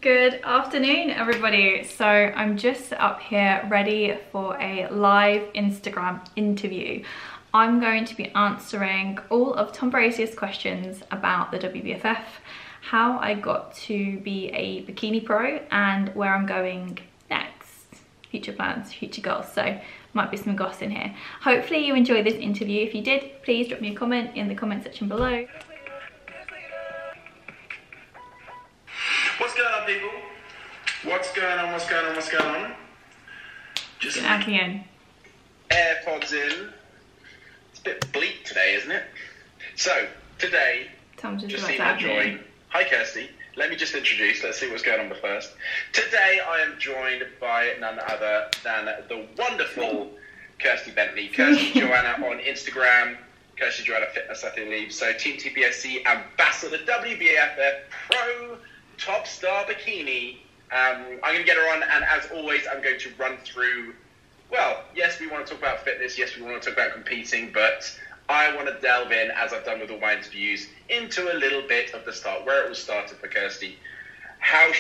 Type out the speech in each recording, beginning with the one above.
Good afternoon, everybody. So I'm just up here ready for a live Instagram interview. I'm going to be answering all of Tom Brazier's questions about the WBFF, how I got to be a bikini pro, and where I'm going next. Future plans, future goals. So might be some goss in here. Hopefully you enjoyed this interview. If you did, please drop me a comment in the comment section below. What's going on, people? What's going on, what's going on, what's going on? Just in. AirPods in. It's a bit bleak today, isn't it? So, today, Tom just seen her join. Hi, Kirsty. Let me just introduce, let's see what's going on first. Today, I am joined by none other than the wonderful Kirsty Bentley. Kirsty Joanna on Instagram. Kirsty Joanna Fitness, I believe. So, Team TPSC Ambassador, WBFF Pro, Top Star Bikini. I'm going to get her on, and as always, I'm going to run through, well, yes, we want to talk about fitness, yes, we want to talk about competing, but I want to delve in, as I've done with all my interviews, into a little bit of the start, where it all started for Kirsty. Hi,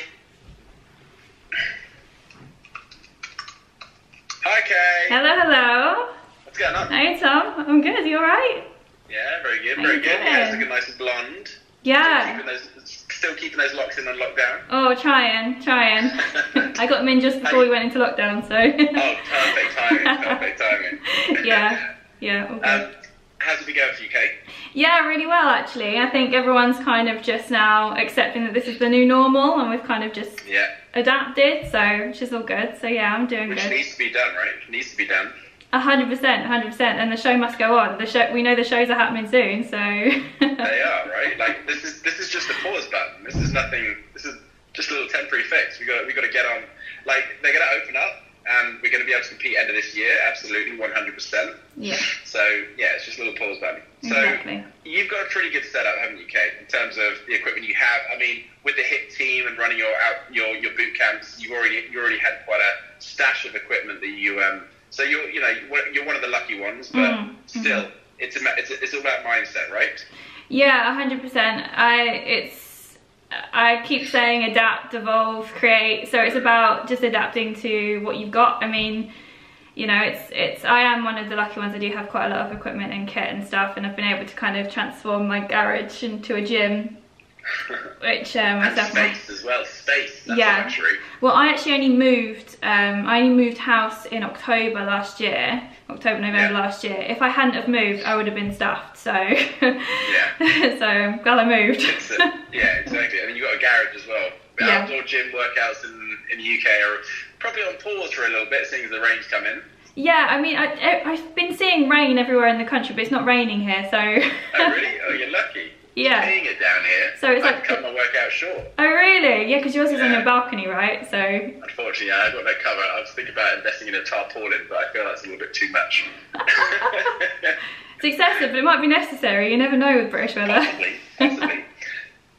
Kay. Hello. What's going on? Hey, Tom. I'm good. You alright? Yeah, very good, very good. Yeah, it's looking nice and blonde. Yeah. Still keeping those locks in on lockdown? Oh, trying. I got them in just before we went into lockdown, so. Oh, perfect timing. Yeah, all good. How's it been going for you, Kate? Yeah, really well, actually. I think everyone's kind of just now accepting that this is the new normal, and we've kind of just adapted, so which is all good. So yeah, I'm doing good. Which needs to be done, right? It needs to be done. 100%, and the show must go on. We know the shows are happening soon, so. They are, right? Like this is just a pause button. This is nothing. This is just a little temporary fix. We got to get on. Like they're going to open up, and we're going to be able to compete end of this year. Absolutely, 100%. Yeah. So yeah, it's just a little pause button. Exactly. So you've got a pretty good setup, haven't you, Kate? In terms of the equipment you have. I mean, with the HIT team and running your boot camps, you already had quite a stash of equipment that you So you're one of the lucky ones, but still, it's all about mindset, right? Yeah, 100%. I keep saying adapt, evolve, create. So it's about just adapting to what you've got. I mean, I am one of the lucky ones. I do have quite a lot of equipment and kit and stuff, and I've been able to kind of transform my garage into a gym. Which myself space as well. Space. That's a luxury. Well, I actually only moved. I only moved house in October, November last year. If I hadn't have moved, I would have been stuffed. So so I'm glad I moved. Yeah, exactly. And then you got a garage as well. Outdoor gym workouts in the UK are probably on pause for a little bit, seeing as the rain's come in. Yeah, I mean, I've been seeing rain everywhere in the country, but it's not raining here. So. Oh really? Oh, you're lucky. Yeah. Seeing it down here, so it's I cut my workout short. Oh really? Yeah, because yours is on your balcony, right? So. Unfortunately, I've got no cover. I was thinking about investing in a tarpaulin, but I feel that's a little bit too much. It's excessive, but it might be necessary. You never know with British weather. Possibly.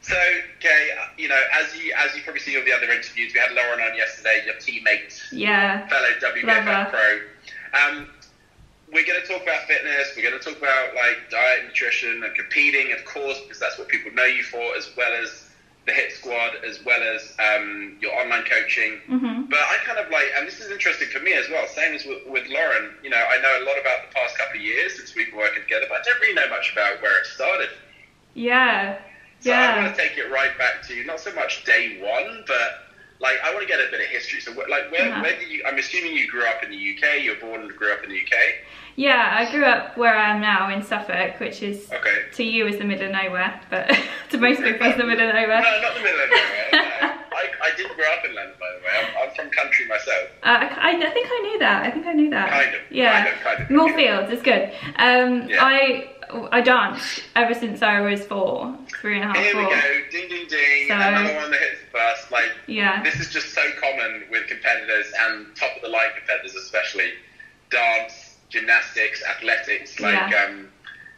So, Kay, as you probably see all the other interviews, we had Lauren on yesterday, your teammate, fellow WBFF pro. We're going to talk about fitness, we're going to talk about like diet, nutrition, and competing, of course, because that's what people know you for, as well as the HIT squad, as well as your online coaching. But I kind of like, and this is interesting for me as well, same as with Lauren, I know a lot about the past couple of years since we've been working together, but I don't really know much about where it started. So I want to take it right back to not so much day one, but like I want to get a bit of history. So like where did you, I'm assuming you grew up in the UK, you were born and grew up in the UK? Yeah, I grew up where I am now in Suffolk, which is to you is the middle of nowhere, but to most people it's the middle of nowhere. No, not the middle of nowhere. No. I didn't grow up in London, by the way. I'm from country myself. I think I knew that. Kind of. Yeah. Kind of. More fields, it's good. I danced ever since I was 4, 3.5, 4. Here we go, ding ding ding, so, another one that hits first. Like, yeah. This is just so common with competitors and top of the line competitors especially. Dance, gymnastics, athletics, like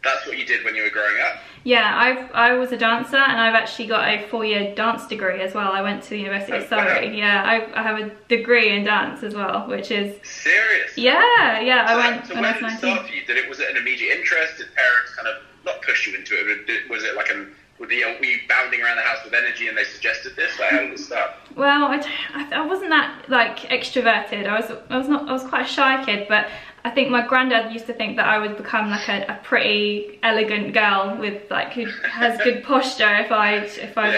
that's what you did when you were growing up? Yeah, I was a dancer, and I've actually got a 4-year dance degree as well. I went to the University of Surrey. Wow. Yeah, I have a degree in dance as well, which is... Serious? Yeah, I went so when I was 19. So when did it start for you? Was it an immediate interest? Did parents kind of, not push you into it, but was it like were you bounding around the house with energy and they suggested this? Like, how did it start? Well, I wasn't that like extroverted. I was quite a shy kid, but I think my granddad used to think that I would become like a pretty elegant girl with like who has good posture if I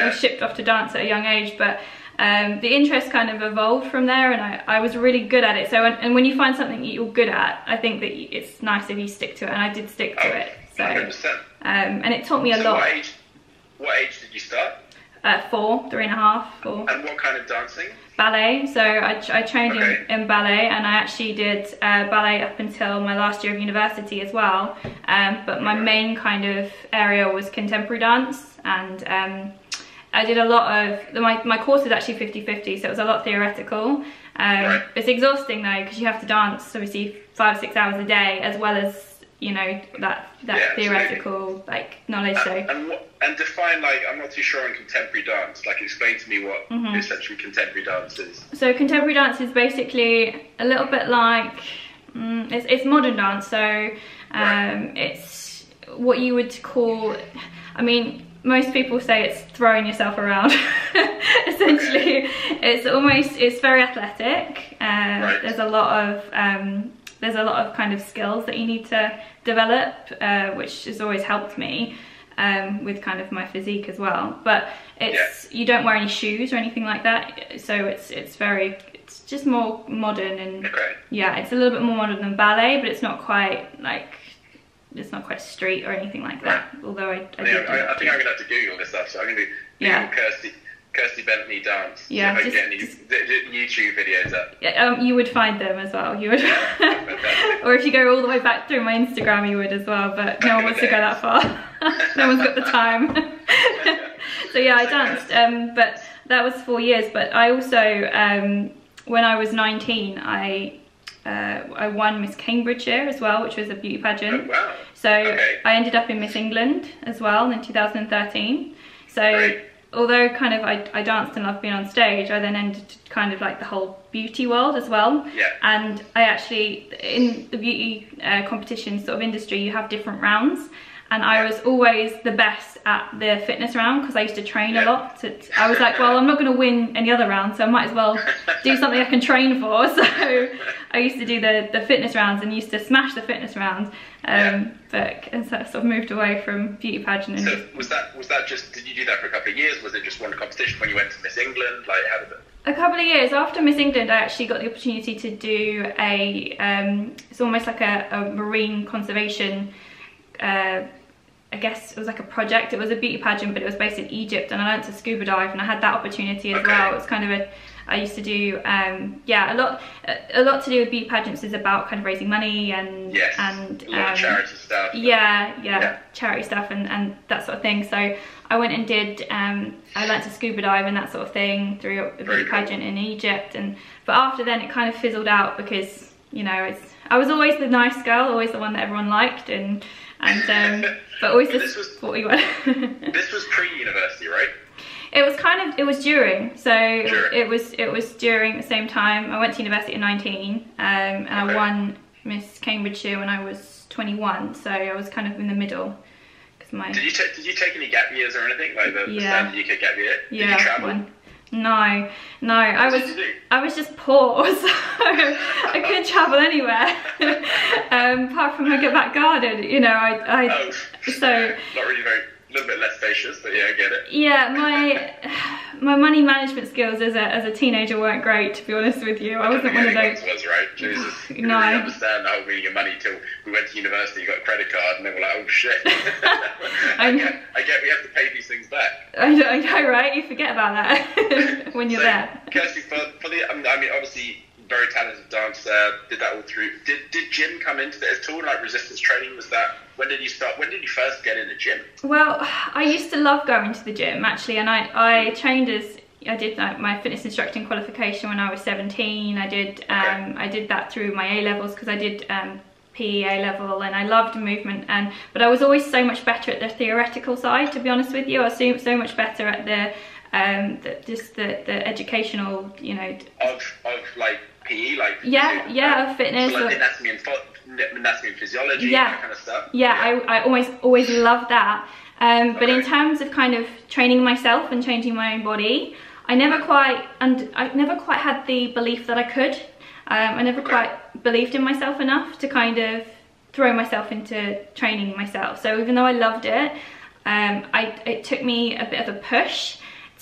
was shipped off to dance at a young age. But the interest kind of evolved from there, and I was really good at it. So and when you find something that you're good at, I think that it's nice if you stick to it, and I did stick to it. So 100%. And it taught me a lot. What age did you start? 4, 3.5, 4. And what kind of dancing? Ballet. So I trained in ballet, and I actually did ballet up until my last year of university as well. But my main kind of area was contemporary dance, and I did a lot of, my course is actually 50-50, so it was a lot theoretical. It's exhausting though, because you have to dance obviously 5-6 hours a day, as well as, you know, that theoretical like knowledge. And define, like, I'm not too sure on contemporary dance. Like, explain to me what essentially contemporary dance is. So contemporary dance is basically a little bit like it's modern dance. So it's what you would call, I mean, most people say it's throwing yourself around. Essentially, it's very athletic. There's a lot of kind of skills that you need to develop, which has always helped me with kind of my physique as well. But you don't wear any shoes or anything like that, so it's just more modern, and yeah, it's a little bit more modern than ballet, but it's not quite like, it's not quite street or anything like that. Although I think I'm gonna have to Google this stuff. So I'm gonna Google Kirsty Bentley dance. Yeah, see if I can get any YouTube videos up. Yeah, you would find them as well. You would, or if you go all the way back through my Instagram, you would as well. But no one wants to go that far. No one's got the time. So yeah, I danced, but that was 4 years. But I also, when I was 19, I won Miss Cambridgeshire as well, which was a beauty pageant. Oh, wow. So I ended up in Miss England as well in 2013. So although kind of I danced and loved being on stage, I then entered kind of like the whole beauty world as well. And I actually, in the beauty competition sort of industry, you have different rounds. And I was always the best at the fitness round, because I used to train a lot. I was like, well, I'm not going to win any other round, so I might as well do something I can train for. So I used to do the fitness rounds and used to smash the fitness rounds. But so I sort of moved away from beauty pageant. And so was that just, did you do that for a couple of years? Was it just one competition when you went to Miss England? Like, how did it? A couple of years after Miss England, I actually got the opportunity to do it's almost like a marine conservation, I guess it was like a project. It was a beauty pageant, but it was based in Egypt, and I learned to scuba dive, and I had that opportunity as well. It was kind of I used to do, a lot to do with beauty pageants is about kind of raising money and a lot of charity stuff. Charity stuff and that sort of thing. So I went and did, I learned to scuba dive and that sort of thing through a beauty pageant in Egypt. But after then, it kind of fizzled out because, you know, I was always the nice girl, always the one that everyone liked, but always this was 41. This was pre-university, right? It was during. So it was during the same time. I went to university at 19, and I won Miss Cambridgeshire when I was 21. So I was kind of in the middle. Did you take any gap years or anything, like the standard UK gap year? Did you travel? No, I was just poor, so I couldn't travel anywhere apart from like a back garden, you know. So not really a little bit less spacious, but yeah, I get it. Yeah, my money management skills as a teenager weren't great, to be honest with you. I wasn't one of those. Was right, Jesus. No. You didn't understand the whole meaning of money till we went to university. You got a credit card, and then we're like, oh shit. I get we have to pay these things back. I know, right? You forget about that when you're there. Kirsty, I mean, obviously, very talented dancer. Did that all through. Did gym come into it at all? Like resistance training, was that? When did you start? When did you first get in the gym? Well, I used to love going to the gym actually, and I trained I did my fitness instructing qualification when I was 17. I did that through my A levels because I did PE A level, and I loved movement. But I was always so much better at the theoretical side. To be honest with you, I was so much better at the educational, you know. Of like PE, like of fitness, like anatomy and physiology, that kind of stuff. I always loved that. But in terms of kind of training myself and changing my own body, I never quite had the belief that I could. I never quite believed in myself enough to kind of throw myself into training myself. So even though I loved it, it took me a bit of a push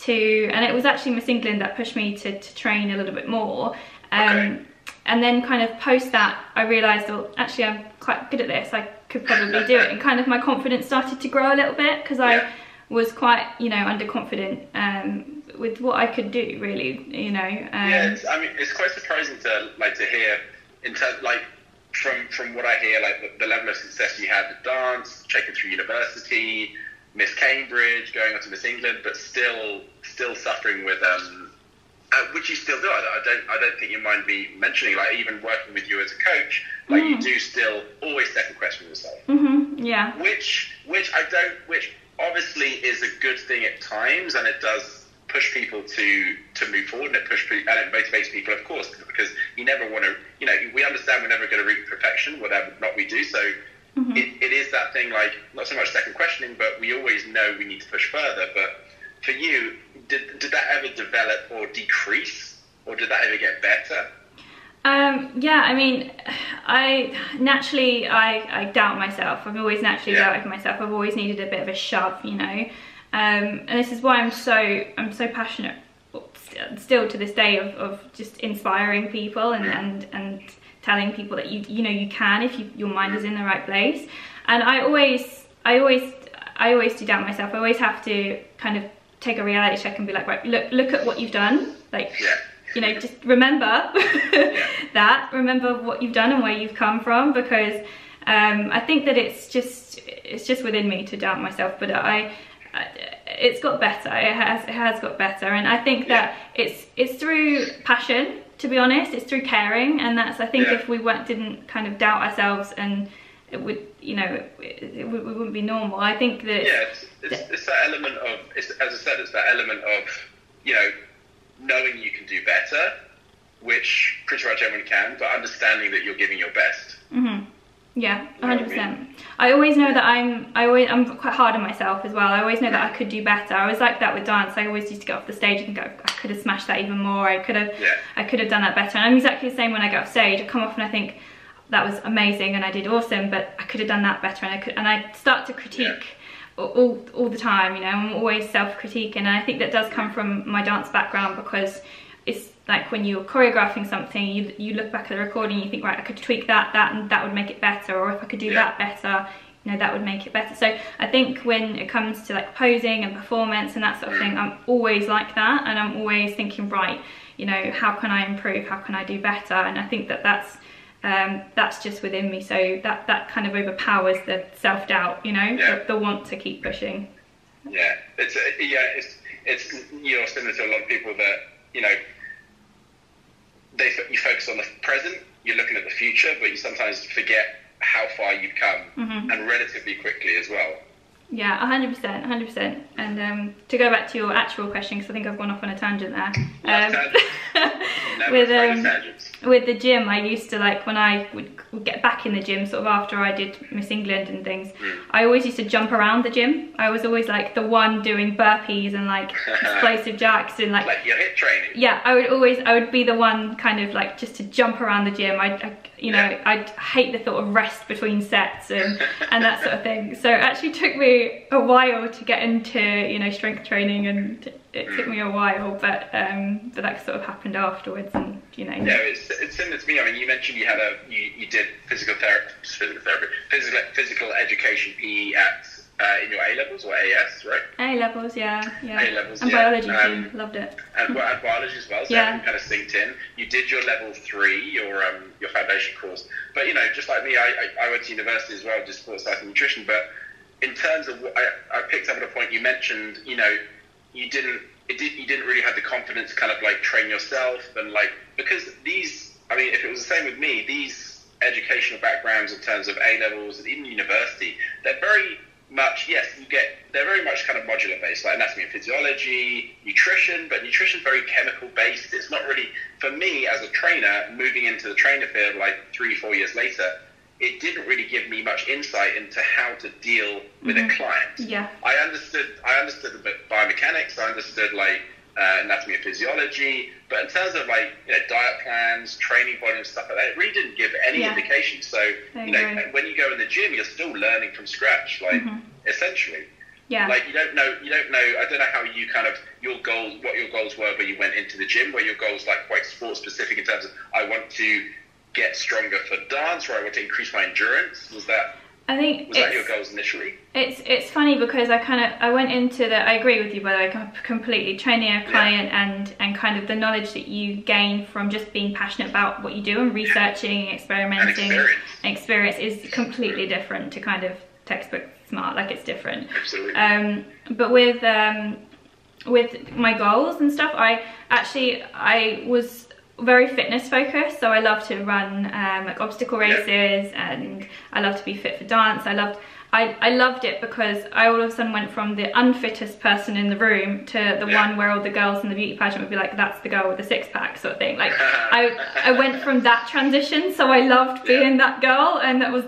and it was actually Miss England that pushed me to train a little bit more. And then kind of post that, I realised, well, actually I'm quite good at this, I could probably do it. And kind of my confidence started to grow a little bit, because I was quite, you know, underconfident with what I could do, really, you know. Yeah, I mean, it's quite surprising to hear, in terms, like, from what I hear, like the level of success you had with dance, checking through university, Miss Cambridge, going on to Miss England, but still suffering with which you still do. I don't think you mind me mentioning, like, even working with you as a coach, like you do still always second question yourself. Yeah. Which obviously is a good thing at times, and it does push people to move forward, and it motivates people, of course, because you never want to, you know, we understand we're never going to reach perfection, whatever not we do, so it is that thing, like, not so much second questioning, but we always know we need to push further. But for you, did that ever develop or decrease, or did that ever get better? Yeah, I mean, I doubt myself. I've always naturally doubted myself. I've always needed a bit of a shove, you know. And this is why I'm so passionate still to this day of just inspiring people and telling people that you know you can, if your mind is in the right place. And I always do doubt myself. I always have to kind of take a reality check and be like, right, look at what you've done, like, you know, just remember remember what you've done and where you've come from, because I think that it's just within me to doubt myself, but it's got better. It has got better, and I think that it's through passion, to be honest. It's through caring, and that's, I think, if we didn't kind of doubt ourselves, and it would, you know, it wouldn't be normal. I think that it's that element of, as I said, it's that element of, you know, knowing you can do better, which pretty much everyone can, but understanding that you're giving your best. Yeah, 100%. I always know that I'm quite hard on myself as well. I always know that I could do better. I was like that with dance. I always used to get off the stage and go, I could have smashed that even more. I could have done that better. And I'm exactly the same when I get off stage. I come off and I think, that was amazing and I did awesome, but I could have done that better, and I start to critique all the time, you know. I'm always self-critiquing, and I think that does come from my dance background, because it's like when you're choreographing something, you look back at the recording and you think, right, I could tweak that and that would make it better, or if I could do that better, you know, that would make it better. So I think when it comes to like posing and performance and that sort of thing, I'm always like that, and I'm always thinking, right, you know, how can I improve, how can I do better? And I think that's just within me, so that kind of overpowers the self-doubt, you know, the want to keep pushing. It's you're similar to a lot of people that, you know, you focus on the present, you're looking at the future, but you sometimes forget how far you've come, and relatively quickly as well. Yeah, 100%. And to go back to your actual question, because I think I've gone off on a tangent there. With the gym, I used to, like, when I would get back in the gym, sort of after I did Miss England and things, I always used to jump around the gym. I was always like the one doing burpees and like explosive jacks and like your hit training. Yeah, I would be the one kind of like just to jump around the gym. I'd hate the thought of rest between sets and that sort of thing. So it actually took me a while to get into, you know, strength training, and it took me a while, but that sort of happened afterwards, and you know. Yeah, it's similar to me. I mean, you mentioned you had you did physical education PE at in your A levels or AS, right? A levels, yeah. A levels, and biology too, loved it. And biology as well, so everything kind of synced in. You did your level 3, your foundation course, but you know, just like me, I went to university as well, just sports science and nutrition. But in terms of what I picked up at a point you mentioned, you know, you didn't really have the confidence to kind of like train yourself, and like, because these, I mean, if it was the same with me, these educational backgrounds in terms of A levels and even university, they're very much, they're very much kind of modular based, like anatomy and physiology, nutrition, but nutrition very chemical based. It's not really, for me as a trainer, moving into the trainer field like 3-4 years later, it didn't really give me much insight into how to deal with a client. Yeah. I understood the biomechanics. I understood like anatomy and physiology, but in terms of like, you know, diet plans, training volume, stuff like that, it really didn't give any indication. So, you know, when you go in the gym, you're still learning from scratch, like essentially. Yeah. Like you don't know, I don't know how you kind of, what your goals were when you went into the gym, were your goals like quite sport specific in terms of, I want to get stronger for dance, or I want to increase my endurance? Was that your goals initially? It's funny because I went into I agree with you, by the way, completely. Training a client and kind of the knowledge that you gain from just being passionate about what you do and researching, experimenting, and experience is completely different to kind of textbook smart. Like, it's different. Absolutely. But with my goals and stuff, I was very fitness focused, so I love to run like obstacle races, and I love to be fit for dance. I loved it because I all of a sudden went from the unfittest person in the room to the one where all the girls in the beauty pageant would be like, that's the girl with the six-pack sort of thing. Like I went from that transition, so I loved being that girl, and that was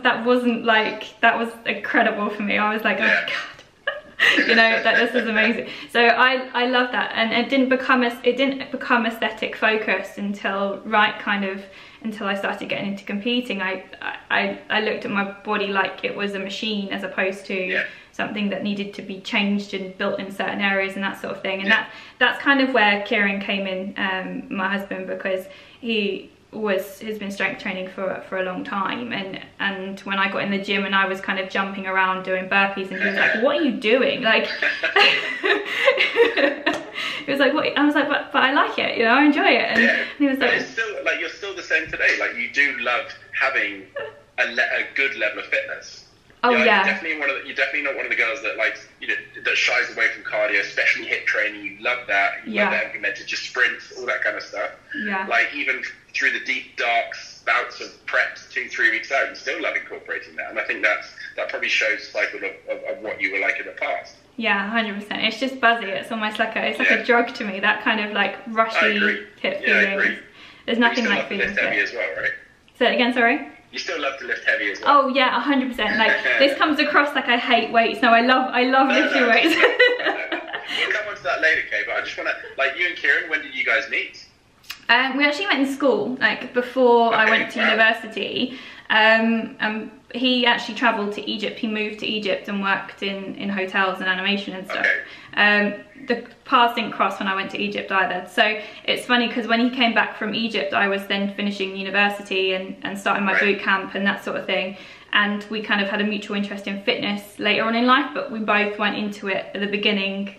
incredible for me. I was like, oh my god, you know, that this is amazing. So I love that, and it didn't become aesthetic focused until I started getting into competing. I looked at my body like it was a machine, as opposed to something that needed to be changed and built in certain areas and that sort of thing. And that's kind of where Kieran came in, my husband, because has been strength training for a long time, and when I got in the gym and I was kind of jumping around doing burpees, and he was like, what are you doing? Like he was like, what? I was like, but I like it, you know, I enjoy it. And he was like, it's still, like, you're still the same today. Like, you do love having a good level of fitness. Oh, you're definitely not one of the girls that likes, you know, that shies away from cardio, especially HIIT training. You love that. You love that implemented, just sprints, all that kind of stuff. Yeah. Like, even through the deep, dark bouts of preps 2-3 weeks out, you still love incorporating that. And I think that probably shows a cycle of what you were like in the past. Yeah, 100%. It's just buzzy. It's almost like a drug to me. That kind of like rushy hip feeling. I agree. There's nothing like feeling lift heavy as well, right? Say it again, sorry? You still love to lift heavy as well. Oh yeah, 100%. Like, this comes across like I hate weights. No, I love lifting weights. We'll come on to that later, Kay, but I just want to, like, you and Kieran, when did you guys meet? We actually met in school, like before I went to university. He actually travelled to Egypt. He moved to Egypt and worked in hotels and animation and stuff. The paths didn't cross when I went to Egypt either. So it's funny because when he came back from Egypt, I was then finishing university and starting my boot camp and that sort of thing. And we kind of had a mutual interest in fitness later on in life, but we both went into it at the beginning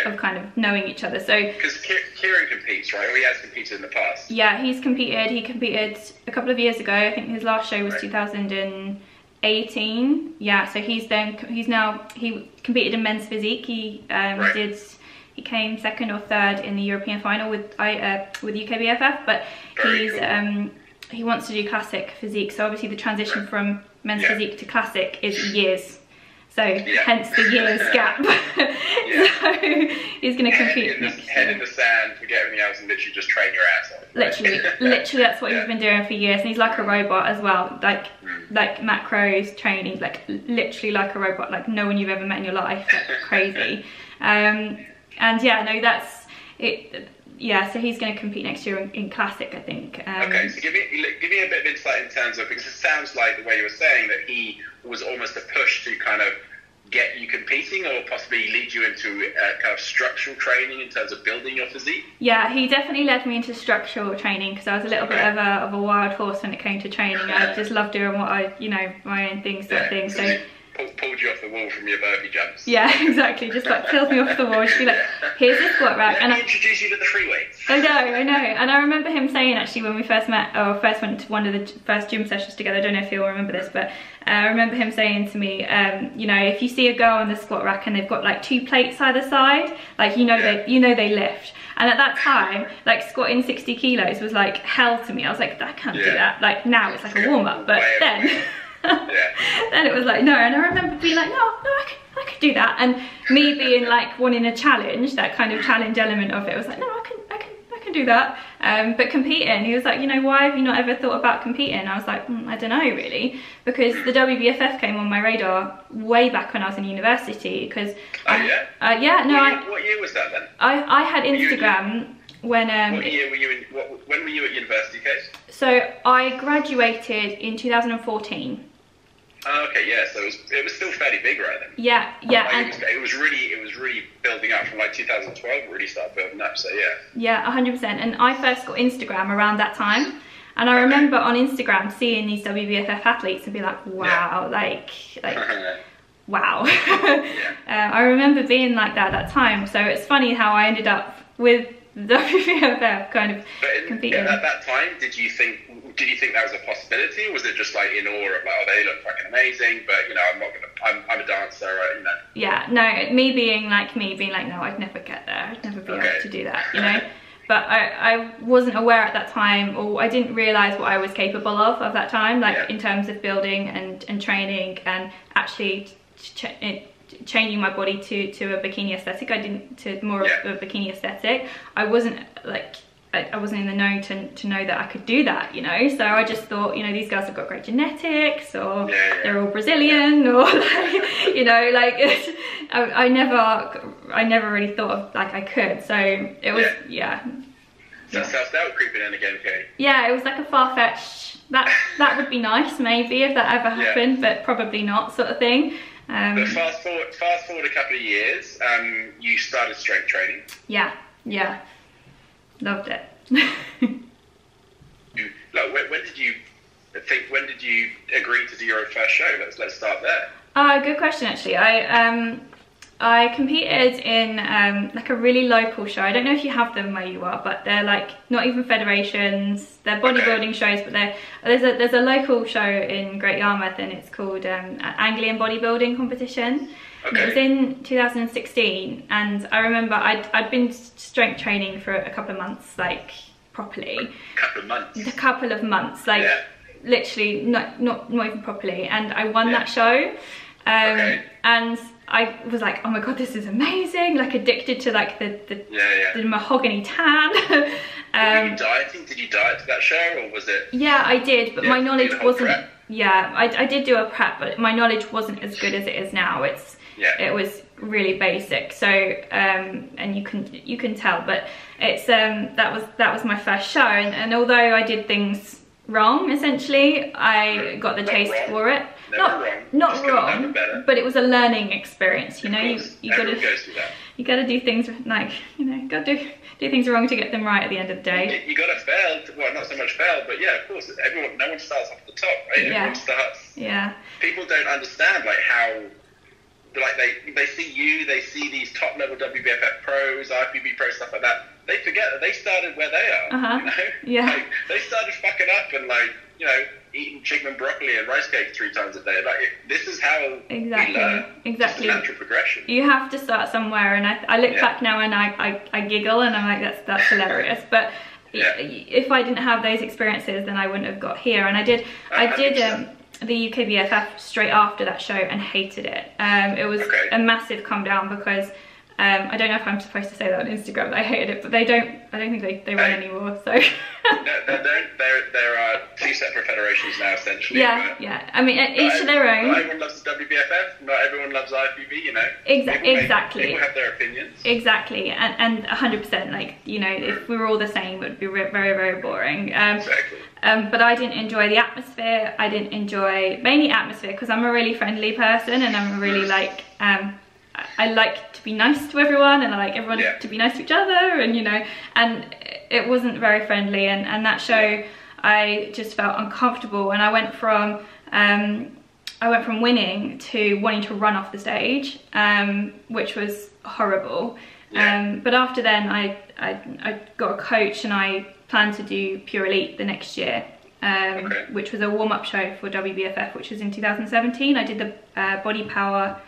of kind of knowing each other. So because Kieran competes, right? Or he has competed in the past. Yeah, he's competed. He competed a couple of years ago. I think his last show was 2018. Yeah, so he competed in men's physique. He came second or third in the European final with WBFF, but he wants to do classic physique. So obviously the transition from men's physique to classic is years. So hence the years gap. So he's going to compete next year. Head in the sand, forget everything else, and literally just train your ass off. Right? Literally that's what he's been doing for years, and he's like a robot as well. Like macros training, like literally like a robot, like no one you've ever met in your life. Like crazy. And yeah, no, that's it. Yeah, so he's going to compete next year in classic, I think. Okay, so give me a bit of insight in terms of, because it sounds like the way you were saying that he was almost a push to kind of get you competing, or possibly lead you into kind of structural training in terms of building your physique. Yeah, he definitely led me into structural training, because I was a little bit of a wild horse when it came to training. I just loved doing what my own thing sort of thing. So pulled you off the wall from your burpee jumps. Yeah, exactly. Just like peeled me off the wall. She'd be like, here's this squat rack. And I introduce you to the free weights. I know. And I remember him saying, actually, when we first met, or first went to one of the first gym sessions together, I don't know if you'll remember this, but I remember him saying to me, you know, if you see a girl on the squat rack and they've got like 2 plates either side, like, you know they lift. And at that time, like, squatting 60 kilos was like hell to me. I was like, I can't do that. Like, now it's like a warm up, but then then it was like, no. And I remember being like, no, I could do that. And me being like wanting a challenge, that kind of challenge element of it, was like, no, I can can do that. But competing, he was like, you know, why have you not ever thought about competing? I was like, I don't know really, because the WBFF came on my radar way back when I was in university. Because what year was that then? I had Instagram when what year were you in? When were you at university, Kate? So I graduated in 2014. Oh, okay, yeah. So it was still fairly big right then. Yeah. Like, it was really building up from like 2012. It really started building up. So yeah. Yeah, 100%. And I first got Instagram around that time, and I remember on Instagram seeing these WBFF athletes and be like, wow, like wow. I remember being like that at that time. So it's funny how I ended up with WBFF kind of competing. At that time, did you think that was a possibility, or was it just like in awe of like, oh, they look fucking amazing, but you know, I'm a dancer, you know? Yeah, no, me being like, no, I'd never get there, I'd never be able to do that, you know? But I wasn't aware at that time, or I didn't realise what I was capable of that time, like in terms of building and training and actually changing my body to a bikini aesthetic. To more of a bikini aesthetic. I wasn't in the know to know that I could do that, you know. So I just thought, you know, these guys have got great genetics, or they're all Brazilian, or like, you know, like I never really thought of like I could. So it was So self-doubt creeping in again, Kate. Yeah, it was like a far-fetched. That would be nice maybe if that ever happened, but probably not, sort of thing. But fast forward a couple of years, you started strength training. Yeah, loved it. When did you agree to do your first show? Let's start there. Good question actually. I competed in like a really local show. I don't know if you have them where you are, but they're like not even federations. They're bodybuilding shows, but there's a local show in Great Yarmouth, and it's called Anglian Bodybuilding Competition. And it was in 2016, and I remember I'd been strength training for a couple of months, like properly. A couple of months, like literally not even properly, and I won that show. And I was like, oh my god, this is amazing, like addicted to like the mahogany tan. Were you dieting? Did you diet to that show, or was it? Yeah, I did, but my knowledge wasn't. Prep? Yeah, I did do a prep, but my knowledge wasn't as good as it is now. It was really basic. So and you can tell, but it's that was my first show, and although I did things wrong, essentially, I got the taste for it. Not wrong, but it was a learning experience, you know. You gotta do things like, you know, gotta do things wrong to get them right at the end of the day. You gotta fail, well, not so much fail, but yeah, of course, no one starts off at the top, right? Everyone starts. Yeah. People don't understand like how, like they see you, they see these top level WBFF pros, IFBB pros, stuff like that. They forget that they started where they are. You know? Yeah. Like, they started fucking up and like, you know, eating chicken and broccoli and rice cake 3 times a day. Like, this is how we learn. Exactly. It's a natural progression. You have to start somewhere, and I look back now and I giggle and I'm like, that's hilarious. But if I didn't have those experiences, then I wouldn't have got here. And I did the UKBFF straight after that show and hated it. It was a massive come down because I don't know if I'm supposed to say that on Instagram that I hated it, but I don't think they run anymore. So there are 2 separate federations now, essentially. Yeah. I mean, each to their own. Not everyone loves the WBFF. Not everyone loves IFBB. You know. Exactly. People have their opinions. Exactly, and 100%. Like, you know, if we were all the same, it would be very, very boring. Exactly. But I didn't enjoy the atmosphere. I didn't enjoy mainly atmosphere because I'm a really friendly person, and I'm really like I like to be nice to everyone, and I like everyone to be nice to each other, and you know, and it wasn't very friendly, and that show I just felt uncomfortable, and I went from winning to wanting to run off the stage, which was horrible. But after then I got a coach, and I planned to do Pure Elite the next year, which was a warm-up show for WBFF, which was in 2017. I did the Body Power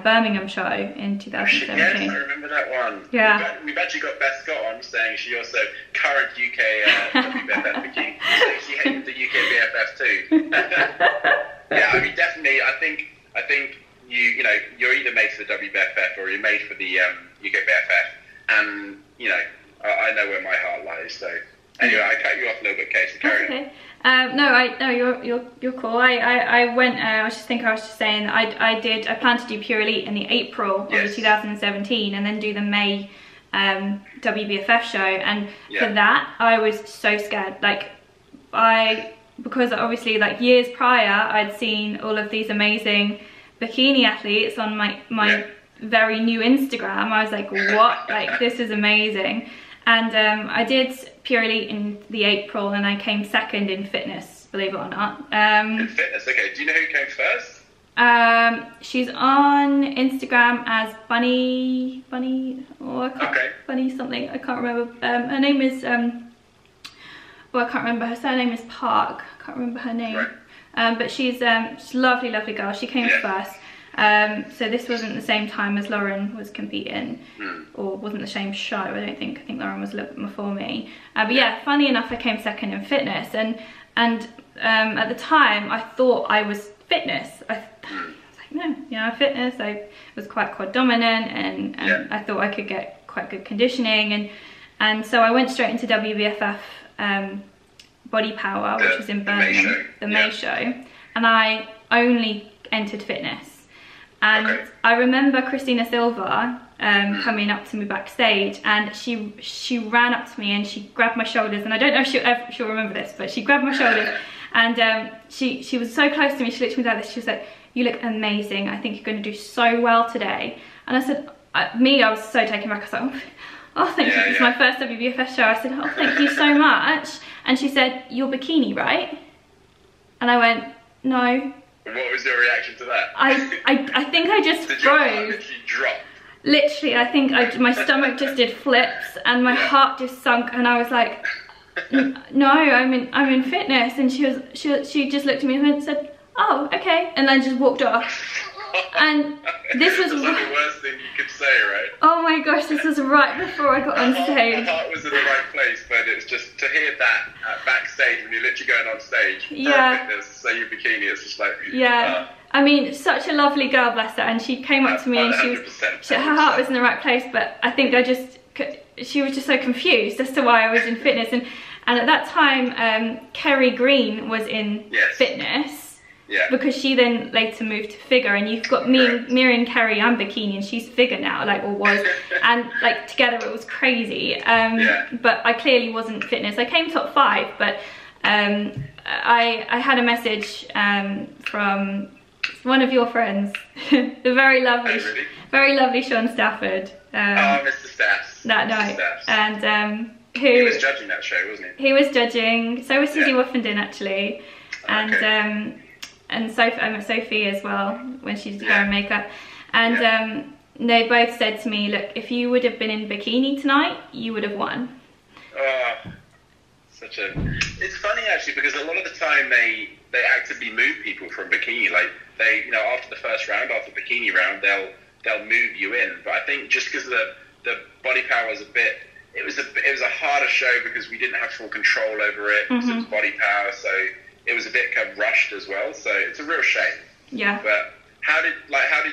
Birmingham show in 2017. Yes, I remember that one. Yeah. We've actually got Beth Scott on saying she also current UK WBFF bikini. She hated the UKBFF too. Yeah, I mean, definitely. I think you know, you're either made for the WBFF or you're made for the UKBFF, and you know, I know where my heart lies. place. So anyway, I cut you off a little bit, Kate. So carry on. Okay. No, you're cool. I went. I was just saying I planned to do Pure Elite in the April of 2017, and then do the May WBFF show. And for that, I was so scared. Like because obviously, like years prior, I'd seen all of these amazing bikini athletes on my very new Instagram. I was like, what? Like, this is amazing. And I did Pure Elite in the April, and I came second in fitness, believe it or not. In fitness, okay. Do you know who came first? She's on Instagram as Bunny something. I can't remember. Her name is I can't remember. Her surname is Park. I can't remember her name. Right. But she's a lovely girl. She came first. So this wasn't the same time as Lauren was competing, or wasn't the same show, I don't think. I think Lauren was a little bit before me. But yeah, funny enough, I came second in fitness, and at the time I thought I was fitness. I was like, no, you know, fitness. I was quite quad dominant, and I thought I could get quite good conditioning, and so I went straight into WBFF Body Power, which was in Birmingham, the May show, and I only entered fitness. And I remember Christina Silva coming up to me backstage, and she ran up to me and she grabbed my shoulders, and I don't know if she'll remember this, but she grabbed my shoulders, and she was so close to me. She looked at me like this. She was like, "You look amazing. I think you're going to do so well today." And I said, I was so taken back. I was like, "Oh, thank you. It's my first WBFF show." I said, "Oh, thank you so much." And she said, "You're bikini, right?" And I went, "No." What was your reaction to that? I think I just froze. Did your heart literally drop? Literally, I think my stomach just did flips, and my heart just sunk, and I was like, "No, I'm in fitness." And she just looked at me and said, "Oh, okay," and then just walked off. And this was like the worst thing you could say, right? Oh my gosh, this was right before I got on stage. My heart was in the right place, but it's just to hear that backstage when you're literally going on stage for fitness, say you're bikini, it's just like I mean, such a lovely girl, bless her, and she came up to me, and her heart was in the right place, but I think she was just so confused as to why I was in fitness, and at that time Kerry Green was in fitness. Yeah. Because she then later moved to figure, and you've got me and Kerry, I'm bikini, and she's figure now, like, or was, and like together it was crazy. But I clearly wasn't fitness. I came top 5, but I had a message from one of your friends, the very lovely Sean Stafford. Mr. Staffs. That night, and he was judging that show, wasn't he? He was judging. So was Susie Woffenden, actually, and Sophie as well, when she did hair and makeup, and they both said to me, "Look, if you would have been in bikini tonight, you would have won." It's funny actually, because a lot of the time they actively move people from bikini, like they, you know, after the first round, after the bikini round, they'll move you in. But I think just because the body power was it was a harder show because we didn't have full control over it. Because it was body power, so it was a bit kind of rushed as well, so it's a real shame. Yeah. But how did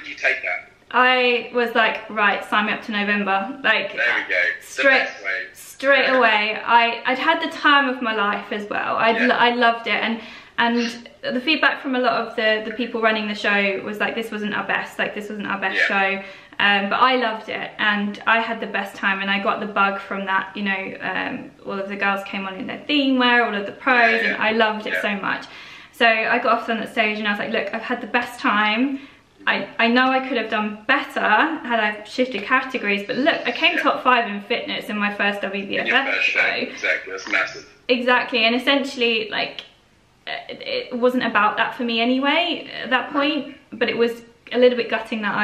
you take that? I was like, right, sign me up to November. Like, there we go. Straight away. I'd had the time of my life as well. I loved it, and the feedback from a lot of the people running the show was like, this wasn't our best. Like, this wasn't our best show. But I loved it, and I had the best time, and I got the bug from that. You know, all of the girls came on in their theme wear, all of the pros, and I loved it so much. So I got off on that stage, and I was like, look, I've had the best time. I know I could have done better had I shifted categories, but look, I came top 5 in fitness in my first WBFF show. Exactly, that's massive. Exactly, and essentially, like, it wasn't about that for me anyway at that point, but it was a little bit gutting that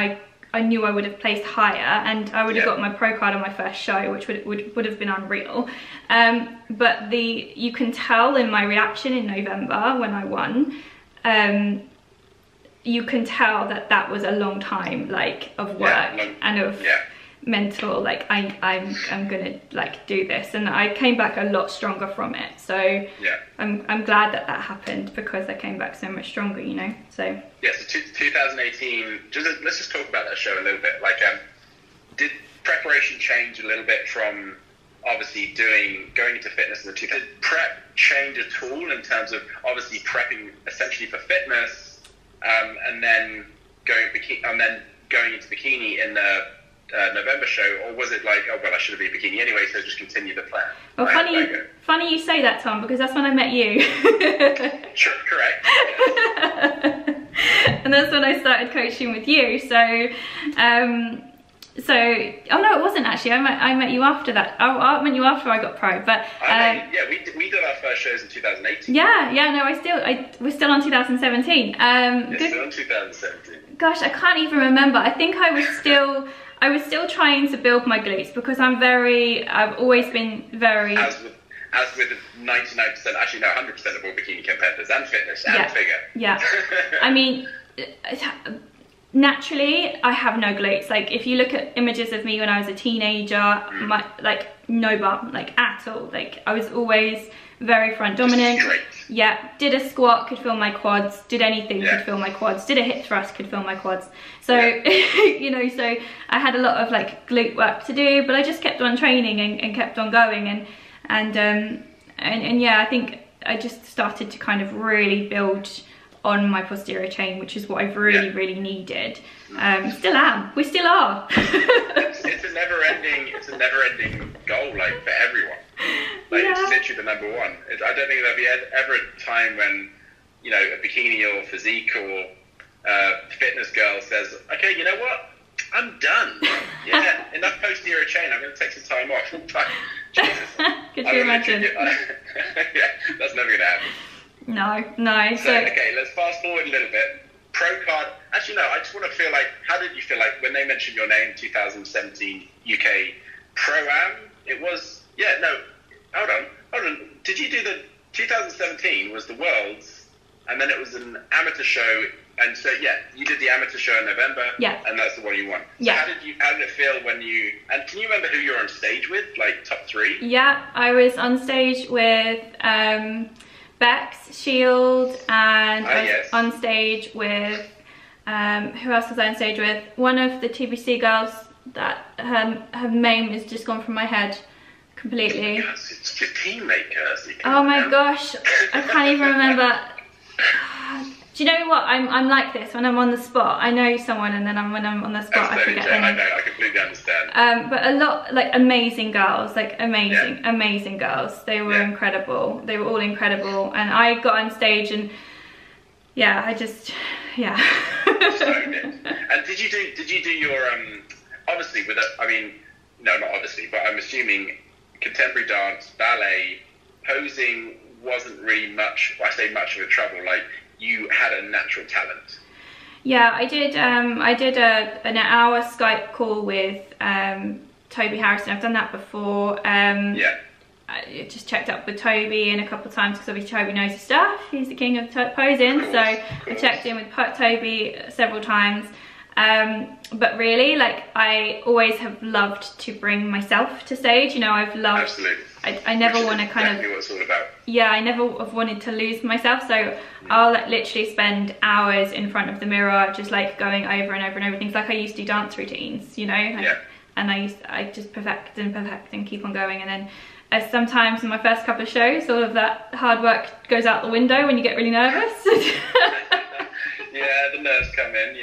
I knew I would have placed higher, and I would have got my pro card on my first show, which would have been unreal. But you can tell in my reaction in November when I won, you can tell that was a long time, like, of work and of mental, like, I'm gonna, like, do this, and I came back a lot stronger from it. So I'm glad that happened, because I came back so much stronger, you know. So so 2018, let's just talk about that show a little bit. Like, did preparation change a little bit from obviously going into fitness in the 2000s, did prep change at all in terms of obviously prepping essentially for fitness, and then going into bikini in the November show, or was it like, oh well, I should have been bikini anyway, so just continue the plan? Well, funny you say that, Tom, because that's when I met you. Sure, correct. And that's when I started coaching with you. So, oh no, it wasn't actually. I met you after that. I met you after I got pro. But we did our first shows in 2018. Yeah, no, we're still on 2017. Still on 2017. Gosh, I can't even remember. I think I was still trying to build my glutes because I've always been very. As with 99%, actually no, 100% of all bikini competitors and fitness and figure. Yeah, I mean, naturally, I have no glutes. Like, if you look at images of me when I was a teenager, no bum, like, at all. Like, I was always very front dominant. Yeah, did a squat, could feel my quads, did anything, could feel my quads, did a hip thrust, could feel my quads. So, you know, so I had a lot of like glute work to do, but I just kept on training and kept on going. And yeah, I think I just started to kind of really build on my posterior chain, which is what I've really needed. Still am. We still are. it's a never-ending goal, like, for everyone. Like, it's literally the number one. I don't think there'll be ever a time when, you know, a bikini or physique or fitness girl says, okay, you know what? I'm done. Yeah, enough posterior chain. I'm going to take some time off. Jesus. Could you imagine? Yeah, that's never going to happen. No. So, okay, let's fast forward a little bit. Pro card. Actually, no, I just want to feel like, how did you feel like when they mentioned your name, 2017 UK Pro-Am? It was, hold on. Did you do the 2017 was the Worlds, and then it was an amateur show, and so you did the amateur show in November, and that's the one you won. So how did it feel when you, and can you remember who you were on stage with, like top three? Yeah, I was on stage with Bex, Shield, and I was on stage with, who else was I on stage with? One of the TBC girls that her name is just gone from my head completely. It's your teammate, Kirsty. Oh my gosh, I can't even remember. Do you know what? I'm like this when I'm on the spot. I know someone, and then when I'm on the spot, I forget their name. I know, I completely understand. But a lot, like, amazing girls, like amazing girls. They were incredible. They were all incredible, and I got on stage, and I just, Stoned it. And did you do your obviously with I mean, no, not obviously, but I'm assuming contemporary dance, ballet, posing wasn't really much. Well, I say much of a trouble. Like, you had a natural talent. Yeah, I did an hour Skype call with Toby Harrison. I've done that before. I just checked up with Toby in a couple of times because obviously Toby knows his stuff. He's the king of posing, so I checked in with Toby several times. But really, like, I always have loved to bring myself to stage. You know, I've loved. Absolutely. I never want to kind exactly of. What it's all about. Yeah, I never have wanted to lose myself, so I'll literally spend hours in front of the mirror, just like going over and over and over things. Like, I used to do dance routines, you know, and I just perfect and keep on going, and then. As sometimes in my first couple of shows, all of that hard work goes out the window when you get really nervous. Yeah, the nerves come in,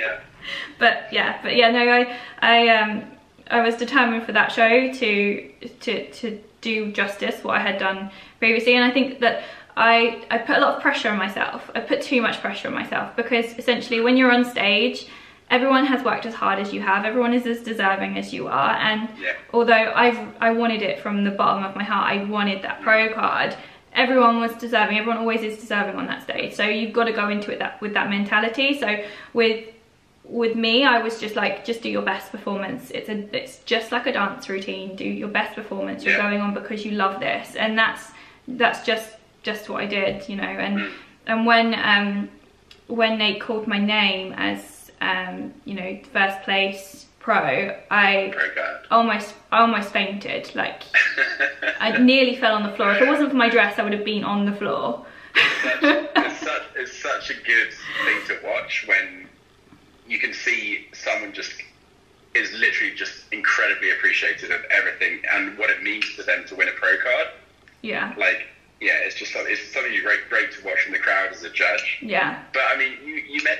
But no, I was determined for that show to do justice what I had done previously, and I think that I put a lot of pressure on myself. I put too much pressure on myself, because essentially when you're on stage, everyone has worked as hard as you have, everyone is as deserving as you are, and although I wanted it from the bottom of my heart, I wanted that pro card, everyone was deserving, everyone always is deserving on that stage, so you've got to go into it with that mentality. So with me, I was just like, just do your best performance. It's just like a dance routine. Do your best performance. You're going on because you love this, and that's just what I did, you know. And when they called my name as you know, first place pro, I almost fainted. Like, I nearly fell on the floor. If it wasn't for my dress, I would have been on the floor. It's such a good thing to watch when you can see someone just is literally just incredibly appreciative of everything and what it means to them to win a pro card. Yeah. Like, yeah, it's something great to watch from the crowd as a judge. Yeah. But I mean,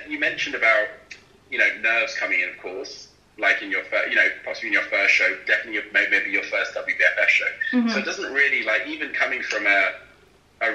you mentioned about, you know, nerves coming in, of course, like in your first, you know, possibly in your first show, definitely maybe your first WBFF show. Mm-hmm. So it doesn't really, like, even coming from a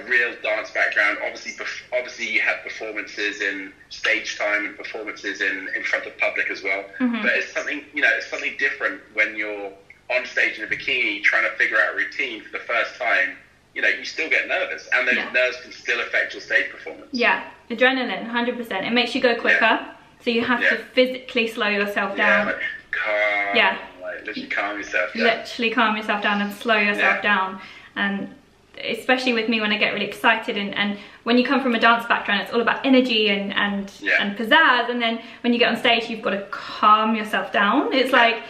real dance background, obviously you had performances in stage time and performances in front of public as well. Mm-hmm. But it's something, you know, it's something different when you're on stage in a bikini trying to figure out a routine for the first time. You know, you still get nervous, and those nerves can still affect your stage performance. Yeah, adrenaline, 100%. It makes you go quicker, so you have to physically slow yourself down. Like calm, like literally calm yourself down. Literally calm yourself down and slow yourself down. And especially with me when I get really excited, and when you come from a dance background, it's all about energy and pizzazz, and then when you get on stage, you've got to calm yourself down. It's like,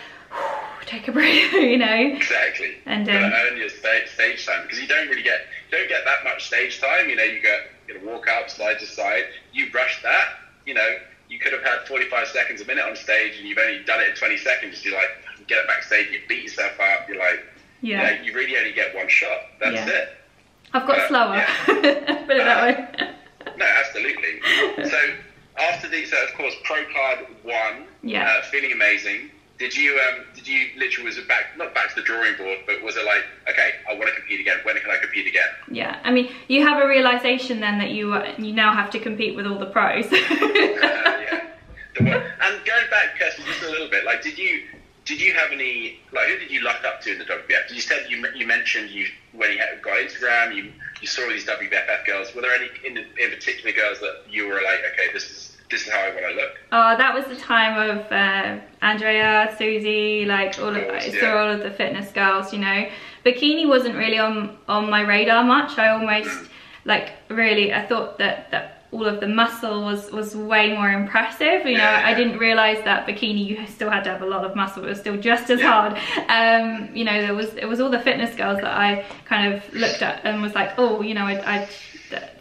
take a breath, you know. Exactly. And earn your stage time, because you don't get that much stage time. You know, you got to walk up, slide to side. You rush that, you know. You could have had 45 seconds a minute on stage, and you've only done it in 20 seconds. You're like, get it backstage, you beat yourself up. You're like, you know, you really only get one shot. That's it. I've got slower. Put it that way. No, absolutely. So after of course, Pro Card 1, feeling amazing. Did you literally, was it not back to the drawing board, but was it like, okay, I want to compete again, when can I compete again? Yeah, I mean, you have a realization then that you now have to compete with all the pros. And going back, Kirsty, just a little bit, like, did you have any, like, who did you look up to in the WBF? You said you mentioned when you got Instagram, you saw these WBFF girls. Were there any in particular girls that you were like, okay, this is how I want to look? Oh, that was the time of Andrea, Susie, like all of the fitness girls, you know. Bikini wasn't really on my radar much. I almost I thought that all of the muscle was way more impressive, you know. I didn't realize that bikini you still had to have a lot of muscle. It was still just as hard. You know, it was all the fitness girls that I kind of looked at and was like, oh, you know,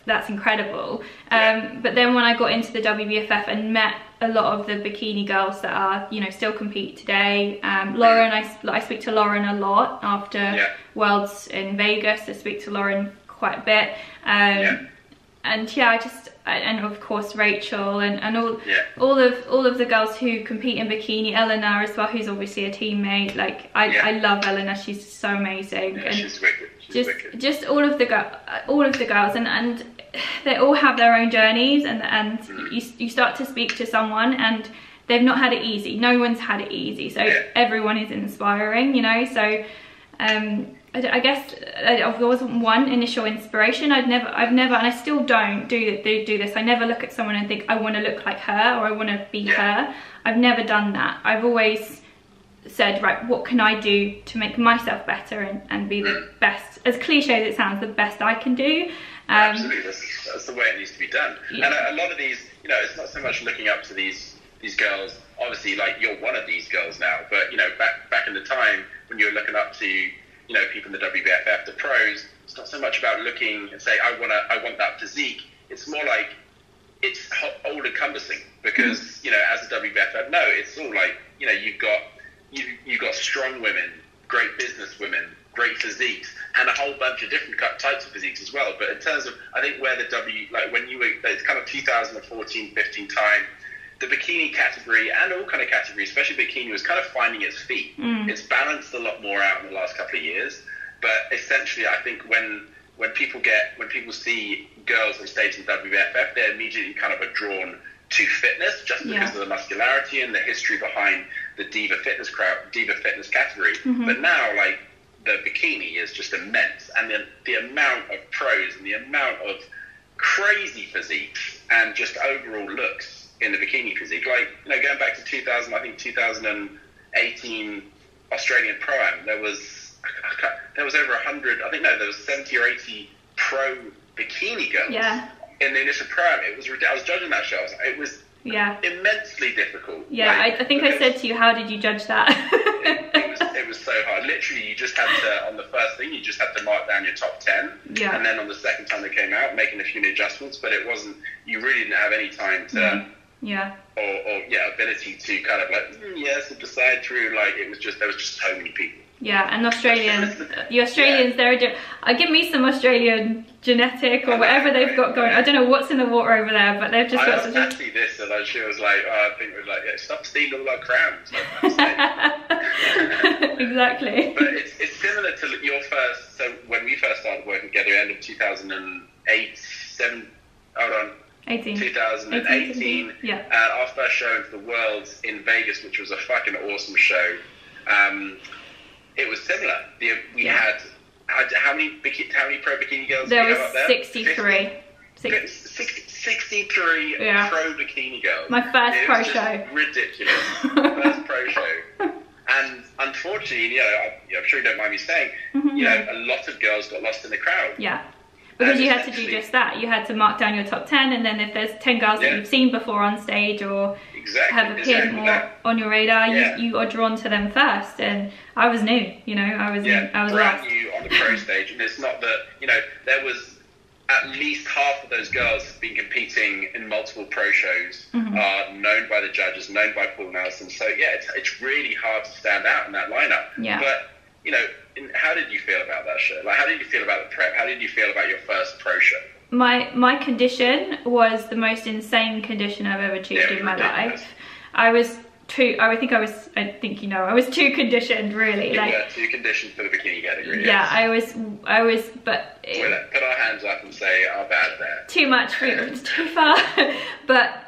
that's incredible. But then when I got into the WBFF and met a lot of the bikini girls that are, you know, still compete today. Lauren, I speak to Lauren a lot after Worlds in Vegas. I speak to Lauren quite a bit. And of course Rachel and all of the girls who compete in bikini, Eleanor as well, who's obviously a teammate. Like I love Eleanor, she's so amazing. Yeah, and she's wicked. Just all of the girls, and they all have their own journeys, and you start to speak to someone and they've not had it easy. No one's had it easy, so everyone is inspiring, you know. So I guess there wasn't one initial inspiration. I've never, and I still don't do this. I never look at someone and think I want to look like her or I want to be her. I've never done that. I've always said, right, what can I do to make myself better and be the best, as cliche as it sounds, the best I can do. Absolutely, that's the way it needs to be done. And a lot of these, you know, it's not so much looking up to these girls. Obviously, like, you're one of these girls now, but, you know, back in the time when you were looking up to, you know, people in the WBFF, the pros, it's not so much about looking and say, I want that physique. It's more like, it's all encompassing, because, you know, as a WBFF, no, it's all like, you know, you've got strong women, great business women, great physiques, and a whole bunch of different types of physiques as well. But in terms of, I think where when you were, it's kind of 2014, 15 time, the bikini category and all kind of categories, especially bikini, was kind of finding its feet. It's balanced a lot more out in the last couple of years. But essentially, I think when people see girls on stage in WBFF, they're immediately kind of drawn to fitness, just because of the muscularity and the history behind the diva fitness category. But now, like, the bikini is just immense, and the amount of pros and the amount of crazy physiques and just overall looks in the bikini physique, like, you know, going back to 2018 Australian Pro-Am, there was over 100, I think, no, there was 70 or 80 pro bikini girls in the initial Pro-Am. It was ridiculous. I was judging that show. It was immensely difficult. I think I said to you, how did you judge that? it was so hard. Literally, you just had to, on the first thing, you just had to mark down your top 10. And then on the second time they came out, making a few new adjustments, but it wasn't, you really didn't have any time to ability to kind of like yes, and decide through. Like there was just so many people. Yeah, and Australians, the Australians, give me some Australian genetic or whatever they've got going. I don't know what's in the water over there, but they've just got such a... this, and she was like, I think it was like, stop stealing all our crowns. Exactly. But it's similar to your first, so when we first started working together, end of 2008, 2018, our first show into the world in Vegas, which was a fucking awesome show. It was similar. We had how many pro bikini girls? There was up there? 63. 63 pro bikini girls. My first pro show. Ridiculous. First pro show. And unfortunately, I'm sure you don't mind me saying, a lot of girls got lost in the crowd. Yeah. Because you had to do just that. You had to mark down your top 10, and then if there's 10 girls that you've seen before on stage or have appeared more on your radar, you are drawn to them first. And I was new, I was brand new on the pro stage. And it's not that, there was at least half of those girls have been competing in multiple pro shows, are known by the judges, known by Paul Nelson. So it's really hard to stand out in that lineup. Yeah. But how did you feel about that show? Like, how did you feel about the prep? How did you feel about your first pro show? My condition was the most insane condition I've ever achieved in my life. I was too conditioned, really. You were too conditioned for the bikini category. Yeah, yes. I was, but... We'll put our hands up and say, our bad there. Too much, too far. But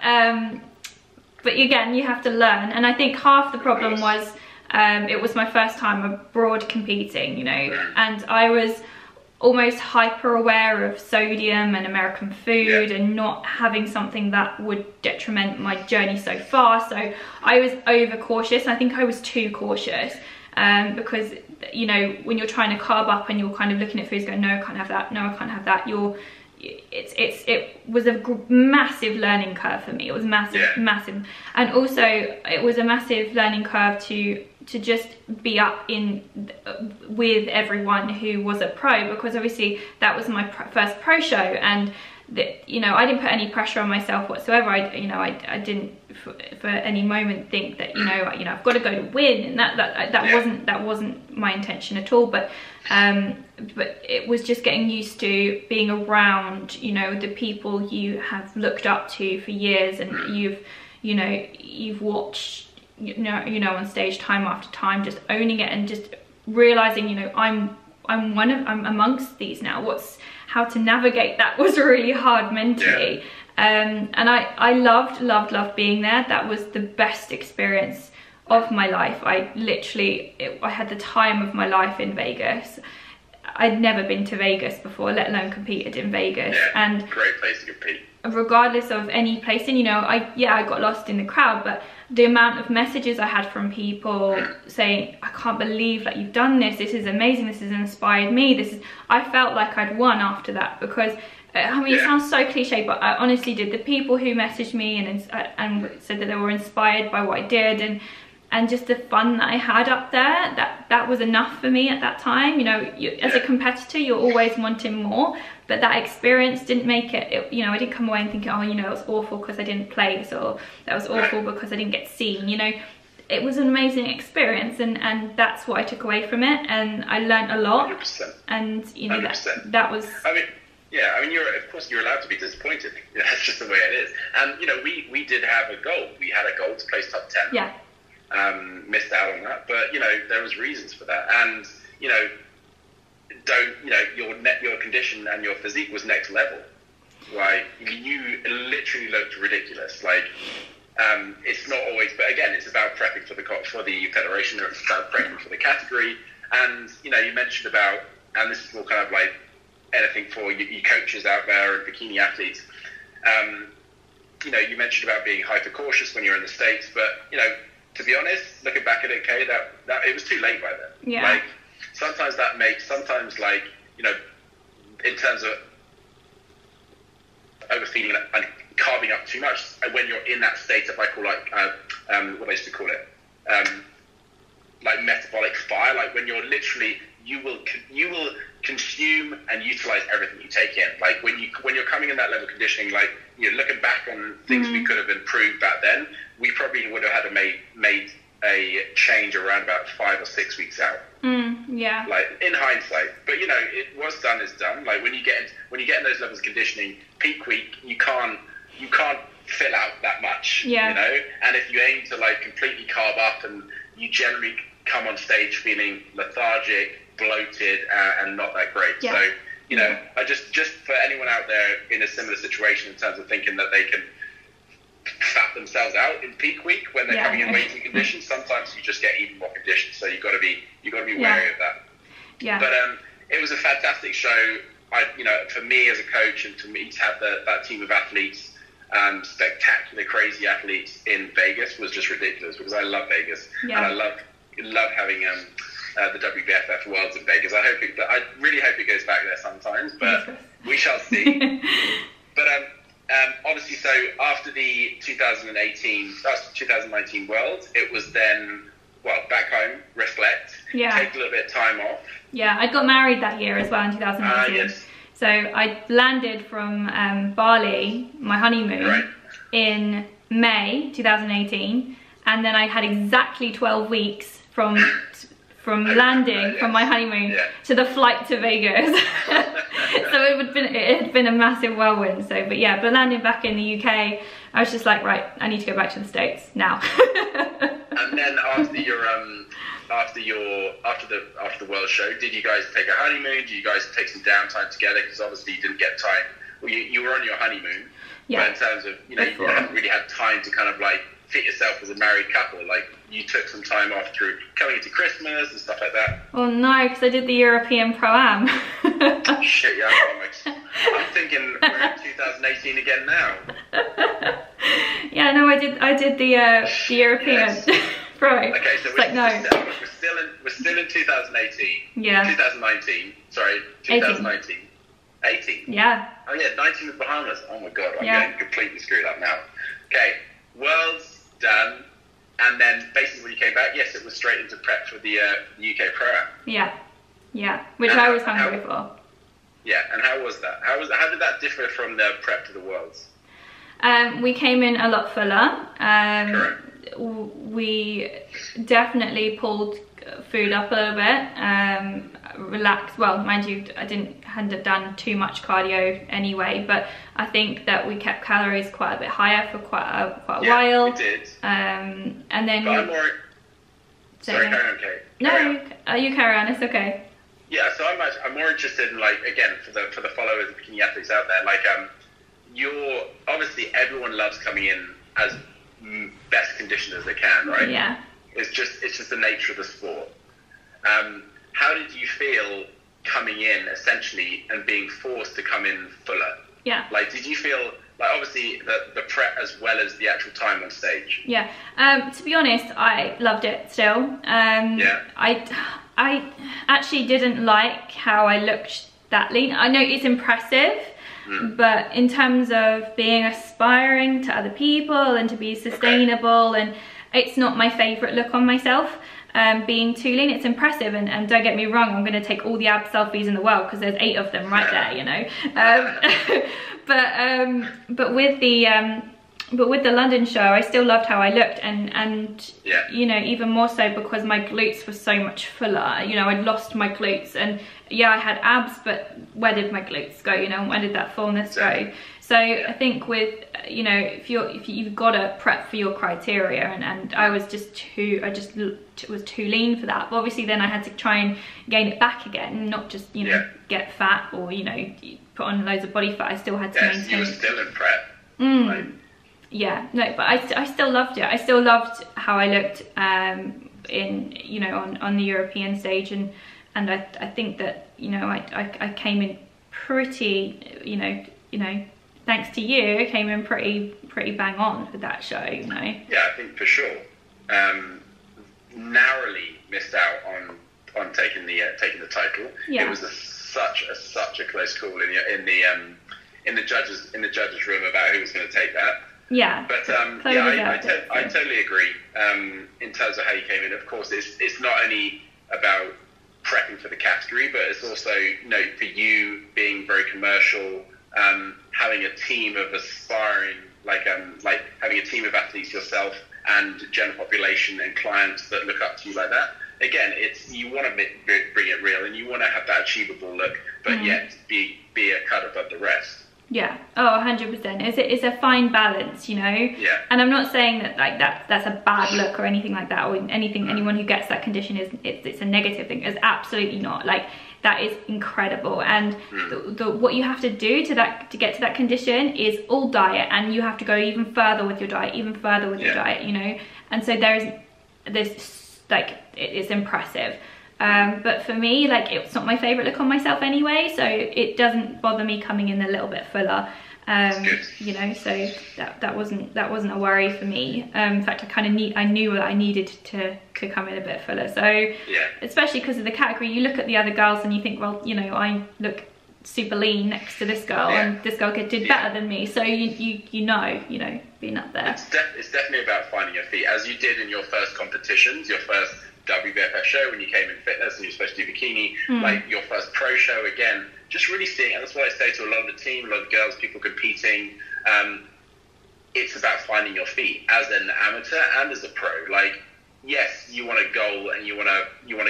again, you have to learn. And I think half the problem was... it was my first time abroad competing, and I was almost hyper aware of sodium and American food and not having something that would detriment my journey so far. So I was over cautious. I think I was too cautious because, when you're trying to carb up and you're kind of looking at foods going, no, I can't have that, no, I can't have that, it was a massive learning curve for me. It was massive, and also it was a massive learning curve to just be up with everyone who was a pro, because obviously that was my first pro show, and I didn't put any pressure on myself whatsoever. I didn't for any moment think that I've got to go to win, and that wasn't my intention at all. But it was just getting used to being around the people you have looked up to for years, and you've watched on stage time after time, just owning it and just realizing I'm amongst these now. How to navigate that was really hard mentally. And I loved being there. That was the best experience of my life. I had the time of my life in Vegas. I'd never been to Vegas before, let alone competed in Vegas. And great place to compete. Regardless of any placing, I got lost in the crowd, but the amount of messages I had from people saying, I can't believe that you've done this is amazing, this has inspired me, I felt like I'd won after that, because it sounds so cliche, but I honestly did. The people who messaged me and said that they were inspired by what I did, and just the fun that I had up there, that was enough for me at that time. As a competitor, you're always wanting more, but that experience didn't make it. I didn't come away and think, oh, it was awful because I didn't place, or that was awful because I didn't get seen. It was an amazing experience, and that's what I took away from it, and I learned a lot. 100%. And that was. Of course you're allowed to be disappointed. That's just the way it is. And we did have a goal. We had a goal to place top 10. Yeah. Missed out on that, but there was reasons for that, and your condition and your physique was next level. Like, you literally looked ridiculous. Like, it's not always, but again, it's about prepping for the federation, or it's about prepping for the category. And you mentioned about, and this is more kind of like anything for you coaches out there and bikini athletes. You mentioned about being hyper cautious when you're in the States, but to be honest, looking back at it, Kay, that it was too late by then. Yeah. Like, sometimes in terms of overfeeding and carving up too much, when you're in that state of, what they used to call it, like metabolic fire, like when you're literally, you will consume and utilize everything you take in. Like when you're coming in that level of conditioning, like, you know, looking back on things we could have improved back then, we probably would have had to made a change around about 5 or 6 weeks out. Yeah. Like in hindsight, but you know, what's done is done. Like when you get in those levels of conditioning, peak week, you can't fill out that much. Yeah. You know, and if you aim to like completely carb up, and you generally come on stage feeling lethargic, bloated, and not that great. Yeah. So, you know, I just for anyone out there in a similar situation in terms of thinking that they can fat themselves out in peak week when they're coming in weighting conditions, sometimes you just get even more conditioned. So you've got to be wary of that. Yeah. But it was a fantastic show. You know, for me as a coach, and for me to have that team of athletes, spectacular, crazy athletes in Vegas, was just ridiculous, because I love Vegas, and I love having the WBFF Worlds in Vegas. I really hope it goes back there sometimes, but we shall see. But obviously, so after the 2019 Worlds, it was then, well, back home, reflect, take a little bit of time off. Yeah, I got married that year as well in 2018. Yes. So I landed from Bali, my honeymoon, in May 2018, and then I had exactly 12 weeks from landing from my honeymoon to the flight to Vegas. So it had been a massive whirlwind. So, but landing back in the UK, I was just like, right, I need to go back to the States now. And then after the World Show, did you guys take a honeymoon? Did you guys take some downtime together? Because obviously you didn't get time. Well, you were on your honeymoon, but in terms of, you know, you haven't really had time to kind of like fit yourself as a married couple. Like, you took some time off through coming into Christmas and stuff like that. Oh no, because I did the European Pro-Am. Shit, yeah, I'm thinking we're in 2018 again now. Yeah, no, I did the European Pro. Okay, so we're still in 2018. Yeah. 2019. Sorry, 2019. 18. Yeah. Oh yeah, 19 with Bahamas. Oh my god, I'm getting completely screwed up now. Okay, World's done, and then basically when you came back, yes, it was straight into prep for the UK Pro-Am. Yeah, which I was hungry for. Yeah, and how was that? How did that differ from the prep to the Worlds? We came in a lot fuller. Correct. We definitely pulled food up a little bit, relaxed. Well, mind you, I hadn't done too much cardio anyway, but I think that we kept calories quite a bit higher for quite a while. We did. And then but sorry, carry on, Kate. No, you carry on. It's okay. Yeah, so I'm more interested in, like, again, for the followers of bikini athletes out there, like, you're obviously, everyone loves coming in as best conditioned as they can, right? Yeah. It's just the nature of the sport. How did you feel coming in essentially and being forced to come in fuller? Yeah. Like, did you feel like, obviously the prep as well as the actual time on stage? Yeah. To be honest, I loved it still. I actually didn't like how I looked that lean. I know it's impressive, but in terms of being aspiring to other people and to be sustainable, and it's not my favorite look on myself. Being too lean, it's impressive, and don't get me wrong, I'm going to take all the ab selfies in the world because there's 8 of them right there, you know. But with the London show, I still loved how I looked, and you know, even more so because my glutes were so much fuller. You know, I'd lost my glutes, and I had abs, but where did my glutes go? You know, where did that fullness go? So I think with, you know, if you've got to prep for your criteria, and I was was too lean for that. But obviously then I had to try and gain it back again, not just, you know, get fat or, you know, put on loads of body fat. I still had to maintain. You were still in prep. Right? Yeah, no, but I still loved it. I still loved how I looked in, you know, on the European stage, and I think that, you know, I came in pretty, you know, thanks to you, I came in pretty bang on with that show, you know. Yeah, I think for sure. Narrowly missed out on taking the title. Yeah. It was such a close call in the judges room about who was going to take that. Yeah. But I totally agree. In terms of how you came in, of course, it's not only about prepping for the category, but it's also, you know, for you being very commercial, having a team of aspiring, like having a team of athletes yourself and general population and clients that look up to you like that. Again, it's, you want to bring it real, and you want to have that achievable look, but yet be a cut above the rest. Yeah. Oh, 100%. It's a fine balance, you know. Yeah. And I'm not saying that like that's a bad look or anything like that, or anything. Anyone who gets that condition it's a negative thing. It's absolutely not. Like, that is incredible. And what you have to do to get to that condition is all diet, and you have to go even further with your diet, your diet, you know. And so there's like, it's impressive. But for me, like, it's not my favorite look on myself anyway, so it doesn't bother me coming in a little bit fuller. You know, so that wasn't a worry for me. In fact, I knew that I needed to come in a bit fuller. So especially because of the category, you look at the other girls and you think, well, you know, I look super lean next to this girl, and this girl did better than me. So you know, being up there. It's definitely about finding your feet, as you did in your first competitions, your first WBFF show when you came in fitness and you're supposed to do bikini, like your first pro show. Again, just really seeing, and that's what I say to a lot of the team, a lot of girls, people competing, it's about finding your feet as an amateur and as a pro. Like, yes, you want a goal, and you want to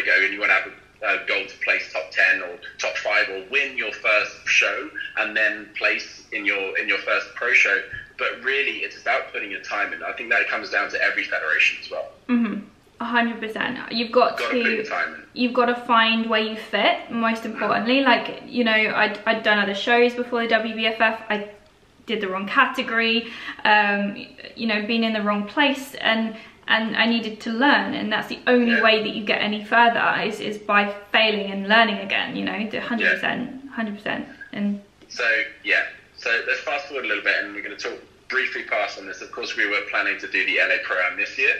go, and you want to have a goal to place top 10 or top 5 or win your first show and then place in your first pro show, but really it's about putting your time in. I think that comes down to every federation as well. 100%. You've got to find where you fit, most importantly. Like, you know, I'd done other shows before the WBFF. I did the wrong category, you know, been in the wrong place, and I needed to learn, and that's the only way that you get any further is by failing and learning again, you know. 100%. And so let's fast forward a little bit, and we're going to talk briefly past on this. Of course, we were planning to do the LA Pro-Am this year.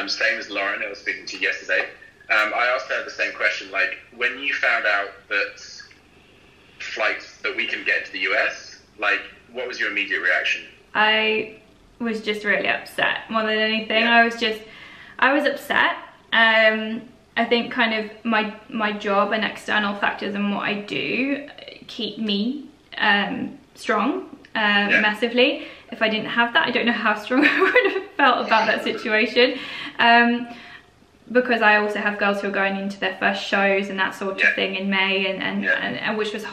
Same as Lauren, I was speaking to yesterday. I asked her the same question, like, when you found out that flights that we can get to the US, like, what was your immediate reaction? I was just really upset more than anything. I was upset. I think kind of my job and external factors and what I do keep me strong massively. If I didn't have that, I don't know how strong I would have felt about that situation. Because I also have girls who are going into their first shows and that sort of thing in May, and which was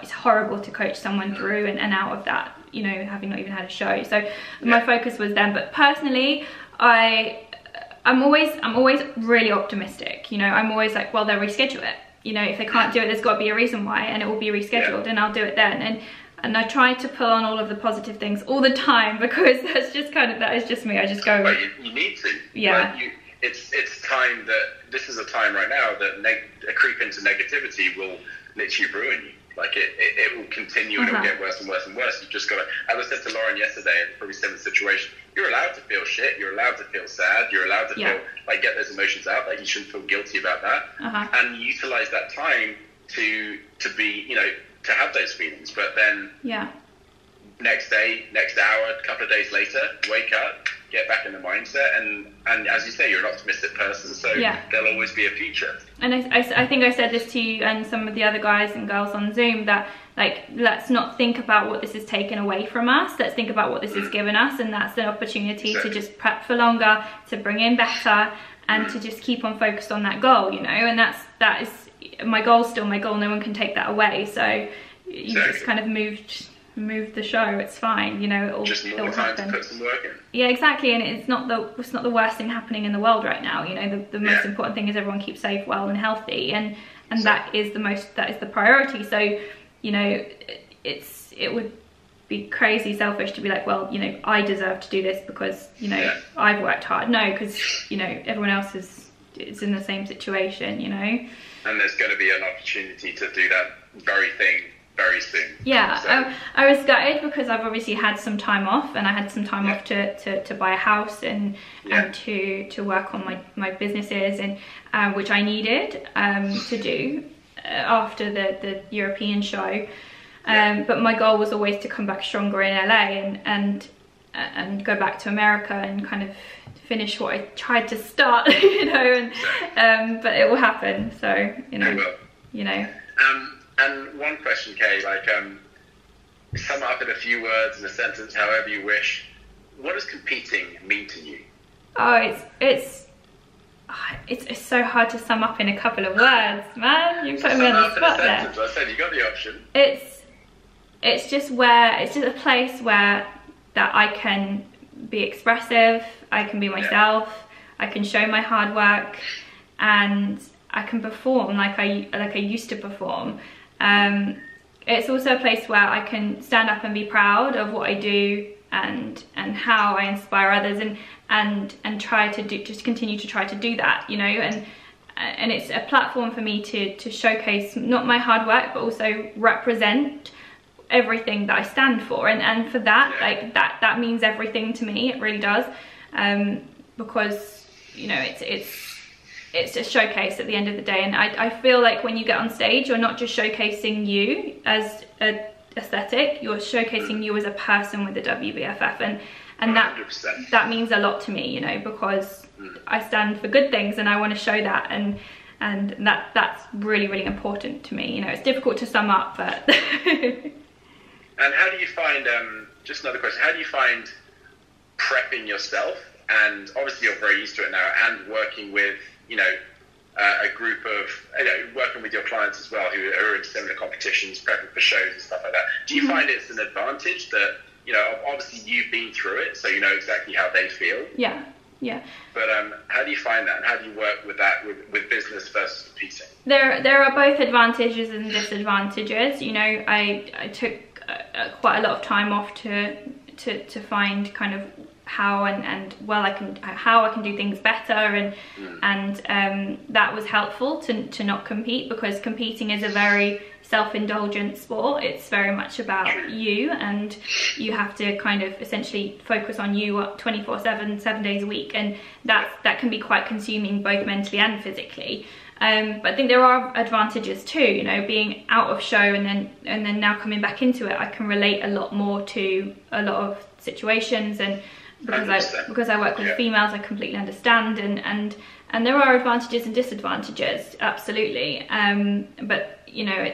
it's horrible to coach someone through and out of that, you know, having not even had a show. So my focus was them. But personally, I'm always really optimistic. You know, I'm always like, well, they'll reschedule it. You know, if they can't do it, there's got to be a reason why, and it will be rescheduled, and I'll do it then. And I try to pull on all of the positive things all the time, because that is just me. I just go. Well, you need to. Yeah. Like, it's time that, this is a time right now that a creep into negativity will literally ruin you. Like, it will continue, and it will get worse and worse and worse. You've just got to, as I said to Lauren yesterday, and probably similar situation, you're allowed to feel shit, you're allowed to feel sad, you're allowed to feel, like, get those emotions out. Like, you shouldn't feel guilty about that. And utilize that time to be, you know, to have those feelings. But then next day, next hour, a couple of days later, wake up, get back in the mindset, and as you say, you're an optimistic person, so there'll always be a future. And I think I said this to you and some of the other guys and girls on Zoom, that, like, let's not think about what this has taken away from us, let's think about what this has given us, and that's an opportunity to just prep for longer, to bring in better, and to just keep on focused on that goal, you know. And that is my goal, still my goal. No one can take that away. So you just kind of moved the show. It's fine, you know. It'll just more time to put some work in. Yeah, exactly. And it's not the worst thing happening in the world right now. You know, the most important thing is everyone keeps safe, well, and healthy, and that is the priority. So, you know, it would be crazy selfish to be like, well, you know, I deserve to do this because, you know, I've worked hard. No, because, you know, everyone else is in the same situation, you know. And there's going to be an opportunity to do that very thing very soon. Yeah, so. I was gutted because I've obviously had some time off, and I had some time off to buy a house and to work on my businesses, and which I needed to do after the European show. But my goal was always to come back stronger in LA, and go back to America and kind of finish what I tried to start, you know, and but it will happen. So you know. And one question, Kay, like sum it up in a few words, in a sentence, however you wish. What does competing mean to you? Oh, it's so hard to sum up in a couple of words, man. You put me on the spot there. I said you got the option. It's just a place where that I can be expressive, I can be myself, I can show my hard work, and I can perform like I used to perform. It's also a place where I can stand up and be proud of what I do and how I inspire others, and try to just continue to try to do that, you know, and it's a platform for me to showcase not my hard work, but also represent everything that I stand for, and for that, like that means everything to me. It really does, because you know it's a showcase at the end of the day, and I feel like when you get on stage, you're not just showcasing you as a aesthetic, you're showcasing you as a person with the WBFF, and that means a lot to me, you know, because I stand for good things and I want to show that, and that's really, really important to me. You know, it's difficult to sum up, but And how do you find, just another question, how do you find prepping yourself, and obviously you're very used to it now, and working with, you know, a group of, you know, working with your clients as well who are in similar competitions, prepping for shows and stuff like that. Do you find it's an advantage that, you know, obviously you've been through it, so you know exactly how they feel? Yeah. But how do you find that, and how do you work with that with business versus competing? There are both advantages and disadvantages. You know, I took quite a lot of time off to find kind of how and how I can do things better, and that was helpful to not compete, because competing is a very self-indulgent sport. It's very much about you, and you have to kind of essentially focus on you 24/7, 7 days a week, and that can be quite consuming, both mentally and physically. But I think there are advantages too, you know, being out of show and then now coming back into it. I can relate a lot more to a lot of situations, and because I work with females, I completely understand, and there are advantages and disadvantages, absolutely. But you know,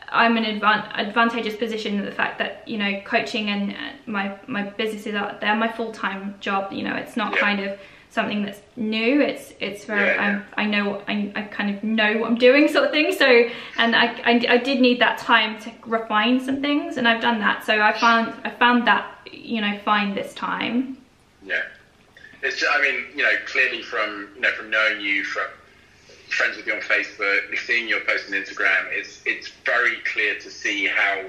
I'm in an advantageous position in the fact that, you know, coaching and my businesses they're my full-time job. You know, it's not kind of something that's new. It's very I kind of know what I'm doing, sort of thing. So, and I did need that time to refine some things, and I've done that. So I found that, you know, fine this time. Yeah, it's just, I mean, you know, clearly from knowing you, from friends with you on Facebook, seeing your post on Instagram, it's very clear to see how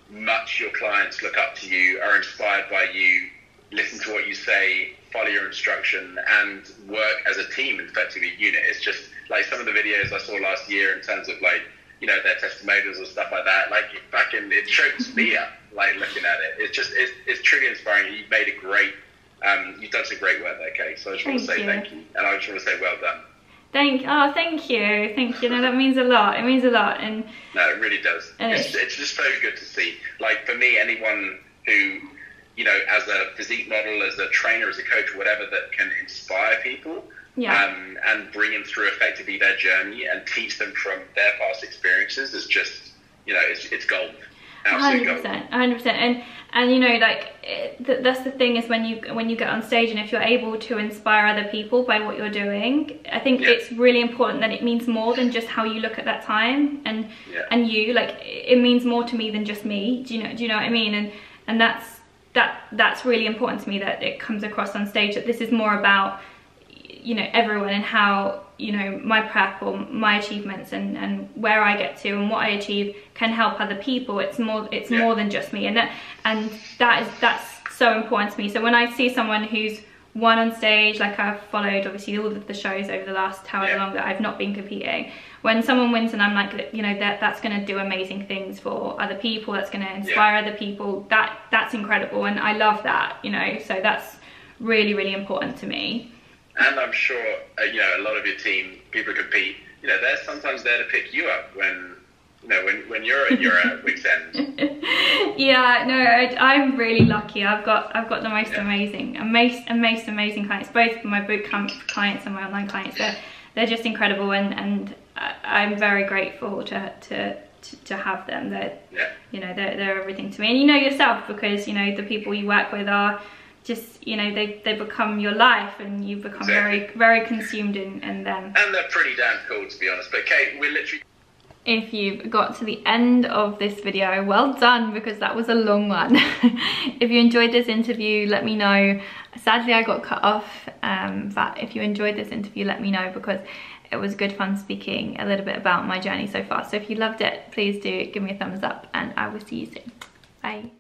much your clients look up to you, are inspired by you, listen to what you say, follow your instruction, and work as a team, effectively a unit. It's just like some of the videos I saw last year in terms of, like, you know, their testimonials and stuff like that. Like, it chokes me up, like, looking at it. It's truly inspiring. You've made it great. You've done some great work there, Kay. So I just want to say thank you, and I just want to say well done. Thank you. No, that means a lot. It means a lot, and no, it really does. And it's just so good to see. Like, for me, anyone who, you know, as a physique model, as a trainer, as a coach, whatever, that can inspire people, and bring them through effectively their journey and teach them from their past experiences, is just, you know, it's gold. 100%. And you know, like, that's the thing, is when you get on stage, and if you're able to inspire other people by what you're doing, I think it's really important that it means more than just how you look at that time, and you, like, it means more to me than just me. Do you know what I mean? And that's really important to me, that it comes across on stage that this is more about, you know, everyone, and how, you know, my prep or my achievements and where I get to and what I achieve can help other people. It's more than just me, and that's so important to me. So when I see someone who's won on stage, like, I've followed obviously all of the shows over the last however long that I've not been competing, when someone wins and I'm like, you know, that's going to do amazing things for other people, that's going to inspire other people, that's incredible, and I love that, you know. So that's really, really important to me. And I'm sure, you know, a lot of your team, people who compete, you know, they're sometimes there to pick you up when, you know, when you're at your wit's end. Yeah, no, I'm really lucky. I've got the most amazing clients, both my boot camp clients and my online clients. They're just incredible, and I'm very grateful to have them. You know, they're everything to me. And you know yourself, because you know the people you work with are just, you know, they become your life, and you become very consumed in them. And they're pretty damn cool, to be honest. But Kate, we're literally... If you've got to the end of this video, well done, because that was a long one. If you enjoyed this interview, let me know. Sadly, I got cut off, but if you enjoyed this interview, let me know, because it was good fun speaking a little bit about my journey so far. So if you loved it, please do give me a thumbs up, and I will see you soon. Bye.